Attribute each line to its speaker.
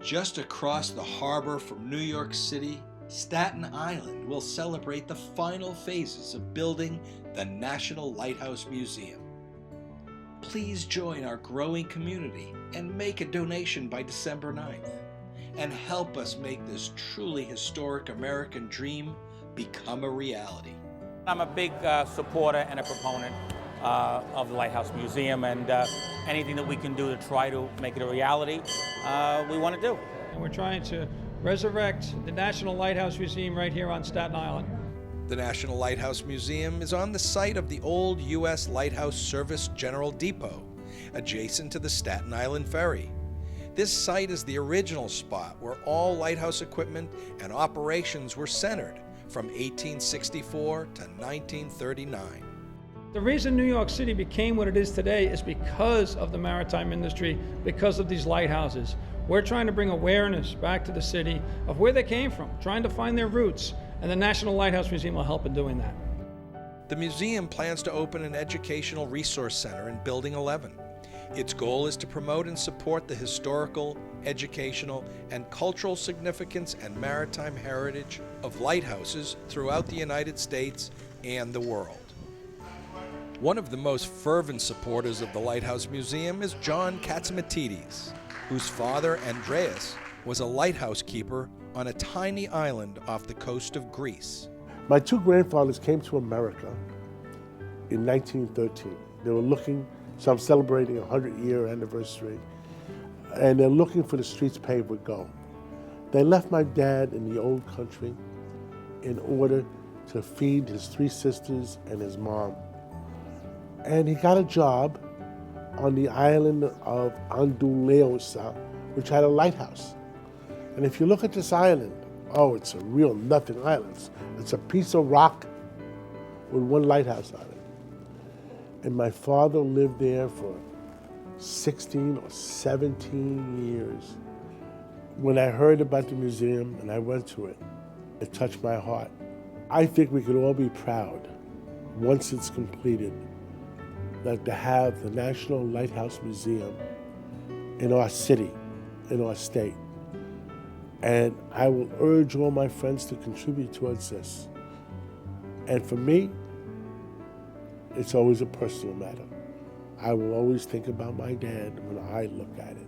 Speaker 1: Just across the harbor from New York City, Staten Island will celebrate the final phases of building the National Lighthouse Museum. Please join our growing community and make a donation by December 9th, and help us make this truly historic American dream become a reality.
Speaker 2: I'm a big supporter and a proponent of the Lighthouse Museum, and anything that we can do to try to make it a reality, we want to do.
Speaker 3: And we're trying to resurrect the National Lighthouse Museum right here on Staten Island.
Speaker 1: The National Lighthouse Museum is on the site of the old U.S. Lighthouse Service General Depot, adjacent to the Staten Island Ferry. This site is the original spot where all lighthouse equipment and operations were centered from 1864 to 1939.
Speaker 3: The reason New York City became what it is today is because of the maritime industry, because of these lighthouses. We're trying to bring awareness back to the city of where they came from, trying to find their roots, and the National Lighthouse Museum will help in doing that.
Speaker 1: The museum plans to open an educational resource center in Building 11. Its goal is to promote and support the historical, educational, and cultural significance and maritime heritage of lighthouses throughout the United States and the world. One of the most fervent supporters of the Lighthouse Museum is John Katsimatidis, whose father, Andreas, was a lighthouse keeper on a tiny island off the coast of Greece.
Speaker 4: My two grandfathers came to America in 1913. They were looking, so I'm celebrating a 100-year anniversary, and they're looking for the streets paved with gold. They left my dad in the old country in order to feed his three sisters and his mom. And he got a job on the island of Anduleosa, which had a lighthouse. And if you look at this island, oh, it's a real nothing island. It's a piece of rock with one lighthouse on it. And my father lived there for 16 or 17 years. When I heard about the museum and I went to it, it touched my heart. I think we could all be proud, once it's completed, that to have the National Lighthouse Museum in our city, in our state. And I will urge all my friends to contribute towards this. And for me, it's always a personal matter. I will always think about my dad when I look at it.